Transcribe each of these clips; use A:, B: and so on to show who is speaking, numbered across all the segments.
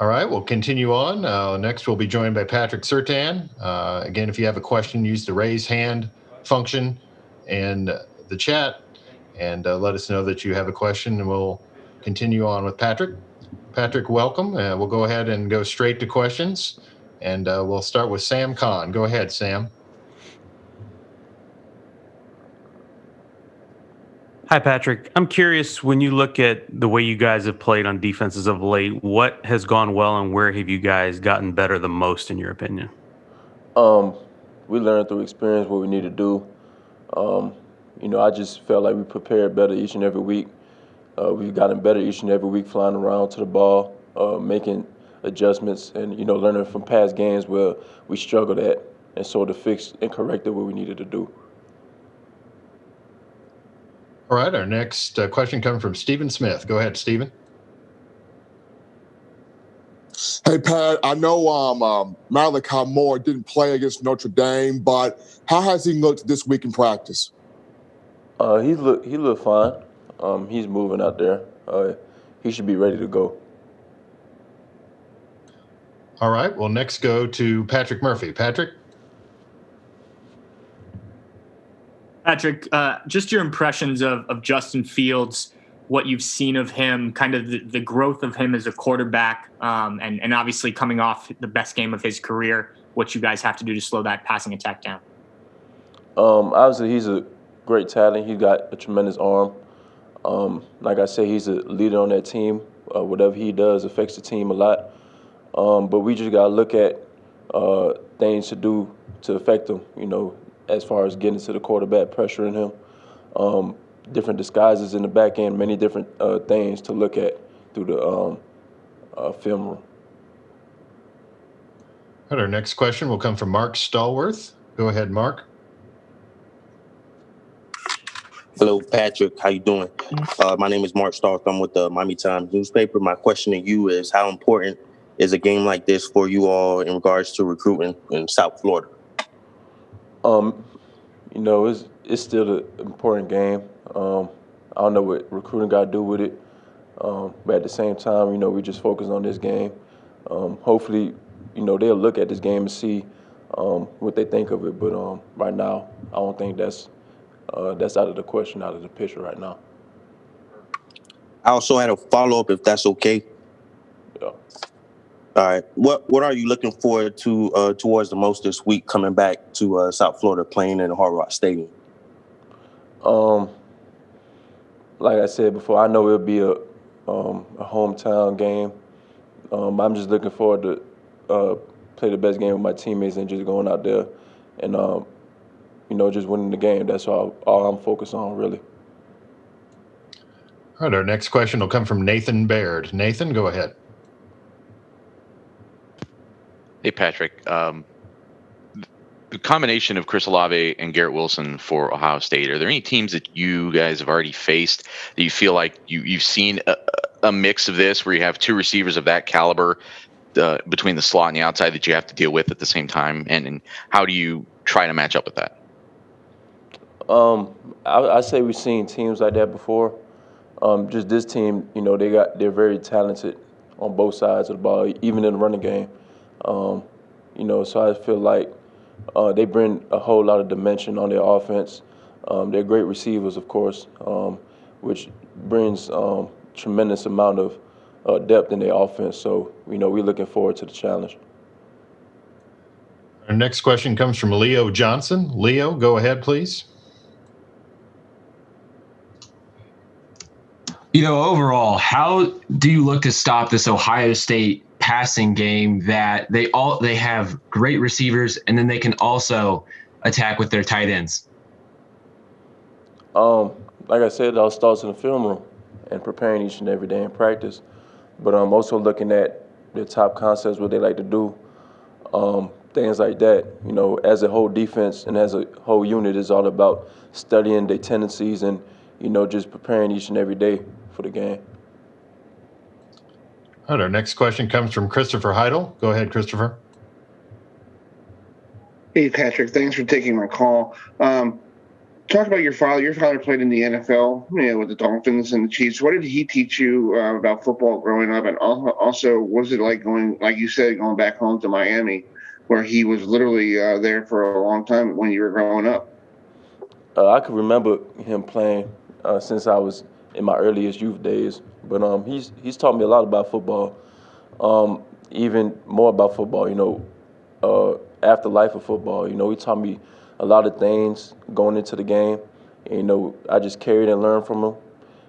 A: right, we'll continue on. Next, we'll be joined by Patrick Surtain. Again, if you have a question, use the raise hand function in the chat and let us know that you have a question, and we'll continue on with Patrick. Patrick, welcome. We'll go ahead and go straight to questions, and we'll start with Sam Khan. Go ahead, Sam.
B: Hi, Patrick. I'm curious, when you look at the way you guys have played on defenses of late, what has gone well and where have you guys gotten better the most, in your opinion?
C: We learned through experience what we need to do. I just felt like we prepared better each and every week. We've gotten better each and every week flying around to the ball, making adjustments, and, learning from past games where we struggled at, and sort of fixed and corrected what we needed to do.
A: All right, our next question comes from Stephen Smith. Go ahead, Stephen.
D: Hey, Pat, I know Malachi Moore didn't play against Notre Dame, but how has he looked this week in practice?
C: He looked fine. He's moving out there. He should be ready to go.
A: All right, we'll next go to Patrick Murphy. Patrick?
E: Patrick, just your impressions of Justin Fields, what you've seen of him, kind of the growth of him as a quarterback, and obviously coming off the best game of his career, what you guys have to do to slow that passing attack down.
C: Obviously, he's a great talent. He's got a tremendous arm. Like I said, he's a leader on that team. Whatever he does affects the team a lot. But we just got to look at things to do to affect him, as far as getting to the quarterback, pressuring him, different disguises in the back end, many different things to look at through the film room.
A: All right, our next question will come from Mark Stallworth. Go ahead, Mark.
F: Hello, Patrick. How you doing? My name is Mark Stallworth. I'm with the Miami Times newspaper. My question to you is, how important is a game like this for you all in regards to recruiting in South Florida?
C: It's still an important game. I don't know what recruiting got to do with it. But at the same time, we just focus on this game. Hopefully, they'll look at this game and see what they think of it. But right now, I don't think that's out of the question, out of the picture right now.
F: I also had a follow-up, if that's okay.
C: Yeah.
F: All right. What are you looking forward to towards the most this week, coming back to South Florida, playing in the Hard Rock Stadium?
C: Like I said before, I know it'll be a hometown game. I'm just looking forward to play the best game with my teammates and just going out there and just winning the game. That's all I'm focused on, really.
A: All right, our next question will come from Nathan Baird. Nathan, go ahead.
G: Hey, Patrick. The combination of Chris Olave and Garrett Wilson for Ohio State, are there any teams that you guys have already faced that you feel like you've seen a mix of this, where you have two receivers of that caliber between the slot and the outside that you have to deal with at the same time? And how do you try to match up with that?
C: I say we've seen teams like that before. Just this team, they're very talented on both sides of the ball, even in the running game. So I feel like they bring a whole lot of dimension on their offense. They're great receivers, of course, which brings tremendous amount of depth in their offense. So, we're looking forward to the challenge.
A: Our next question comes from Leo Johnson. Leo, go ahead, please.
H: Overall, how do you look to stop this Ohio State passing game that they have great receivers and then they can also attack with their tight ends?
C: Like I said, it all starts in the film room and preparing each and every day in practice. But I'm also looking at their top concepts, what they like to do, things like that. As a whole defense and as a whole unit, is all about studying their tendencies and, just preparing each and every day for the game.
A: All right, our next question comes from Christopher Heidel. Go ahead, Christopher.
I: Hey, Patrick. Thanks for taking my call. talk about your father. Your father played in the NFL, with the Dolphins and the Chiefs. What did he teach you about football growing up? And also, what was it like going, like you said, going back home to Miami, where he was literally there for a long time when you were growing up?
C: I can remember him playing since I was in my earliest youth days. But he's taught me a lot about football, even more about football. After life of football. He taught me a lot of things going into the game. And, I just carried and learned from him.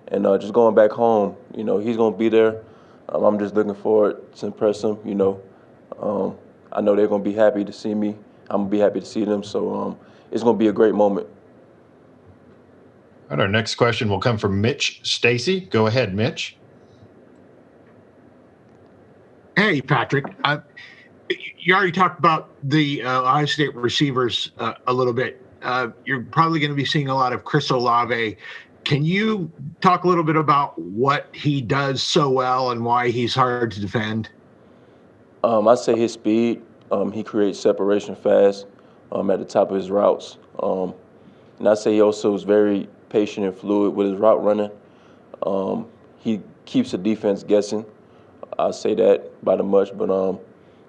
C: And just going back home, he's gonna be there. I'm just looking forward to impress him. I know they're gonna be happy to see me. I'm gonna be happy to see them. So it's gonna be a great moment.
A: All right, our next question will come from Mitch Stacy. Go ahead, Mitch.
J: Hey, Patrick. You already talked about the Ohio State receivers a little bit. You're probably going to be seeing a lot of Chris Olave. Can you talk a little bit about what he does so well and why he's hard to defend?
C: I'd say his speed. He creates separation fast at the top of his routes. And I'd say he also is very patient and fluid with his route running. He keeps the defense guessing. I say that by the much, but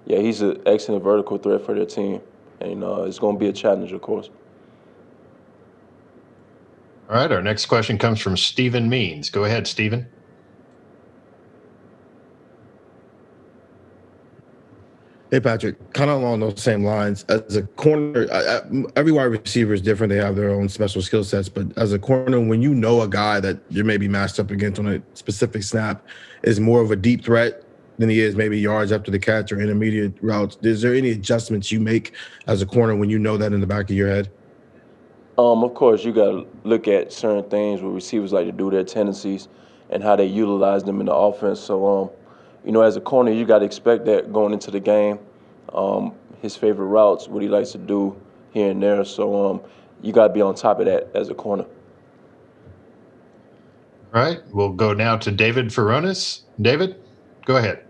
C: yeah, he's an excellent vertical threat for their team, and it's going to be a challenge, of course.
A: All right, our next question comes from Stephen Means. Go ahead, Stephen.
K: Hey, Patrick, kind of along those same lines. As a corner, every wide receiver is different. They have their own special skill sets. But as a corner, when you know a guy that you may be matched up against on a specific snap is more of a deep threat than he is maybe yards after the catch or intermediate routes, is there any adjustments you make as a corner when you know that in the back of your head?
C: Of course, you got to look at certain things where receivers like to do, their tendencies, and how they utilize them in the offense. So, as a corner, you got to expect that going into the game. His favorite routes, what he likes to do here and there. So, you got to be on top of that as a corner.
A: All right, we'll go now to David Furones. David, go ahead.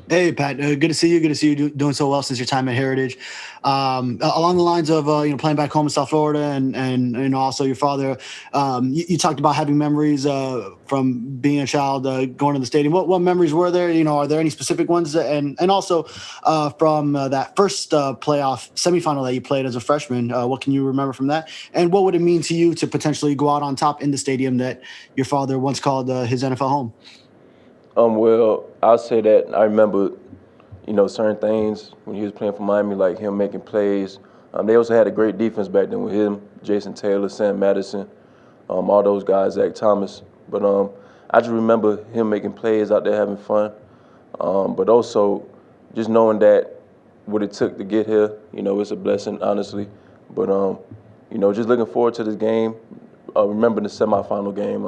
L: Hey, Pat. Good to see you. Good to see you doing so well since your time at Heritage. Along the lines of playing back home in South Florida and also your father, you talked about having memories from being a child going to the stadium. What memories were there? Are there any specific ones? And also from that first playoff semifinal that you played as a freshman, what can you remember from that? And what would it mean to you to potentially go out on top in the stadium that your father once called his NFL home?
C: Well, I'll say that I remember, certain things when he was playing for Miami, like him making plays. They also had a great defense back then with him, Jason Taylor, Sam Madison, all those guys, Zach Thomas. But I just remember him making plays out there, having fun. But also just knowing that what it took to get here, it's a blessing, honestly. But, just looking forward to this game. Remember the semifinal game.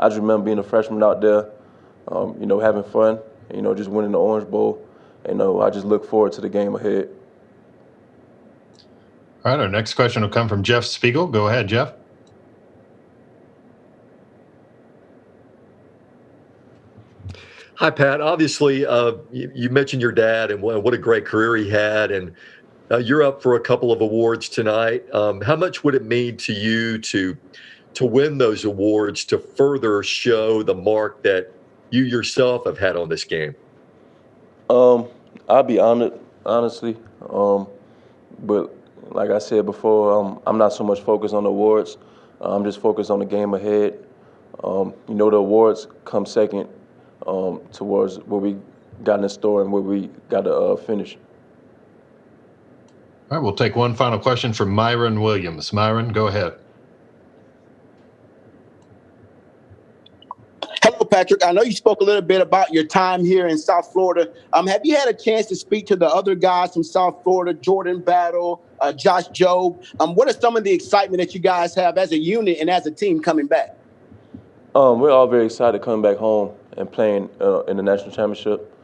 C: I just remember being a freshman out there. Having fun, just winning the Orange Bowl. And I just look forward to the game ahead.
A: All right, our next question will come from Jeff Spiegel. Go ahead, Jeff.
M: Hi, Pat. Obviously, you mentioned your dad and what a great career he had, and you're up for a couple of awards tonight. How much would it mean to you to win those awards to further show the mark that you yourself have had on this game?
C: I'll be honored, honestly. But like I said before, I'm not so much focused on the awards. I'm just focused on the game ahead. The awards come second towards what we got in the store and what we got to finish.
A: All right, we'll take one final question from Myron Williams. Myron, go ahead.
N: Hello, Patrick. I know you spoke a little bit about your time here in South Florida. Have you had a chance to speak to the other guys from South Florida, Jordan Battle, Josh Jobe? What are some of the excitement that you guys have as a unit and as a team coming back?
C: We're all very excited coming back home and playing in the national championship.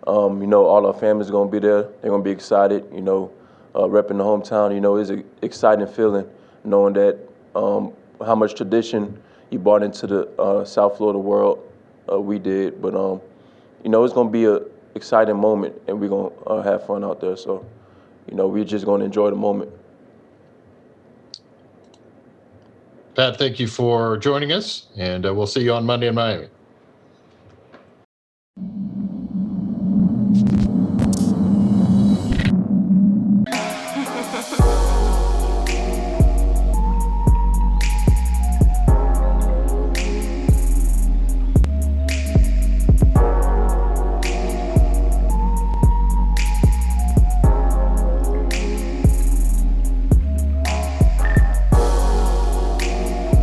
C: All our families are going to be there. They're going to be excited, repping the hometown. It's an exciting feeling knowing that how much tradition you brought into the South Florida world. We did, but it's going to be an exciting moment, and we're going to have fun out there. So, we're just going to enjoy the moment.
A: Pat, thank you for joining us, and we'll see you on Monday in Miami.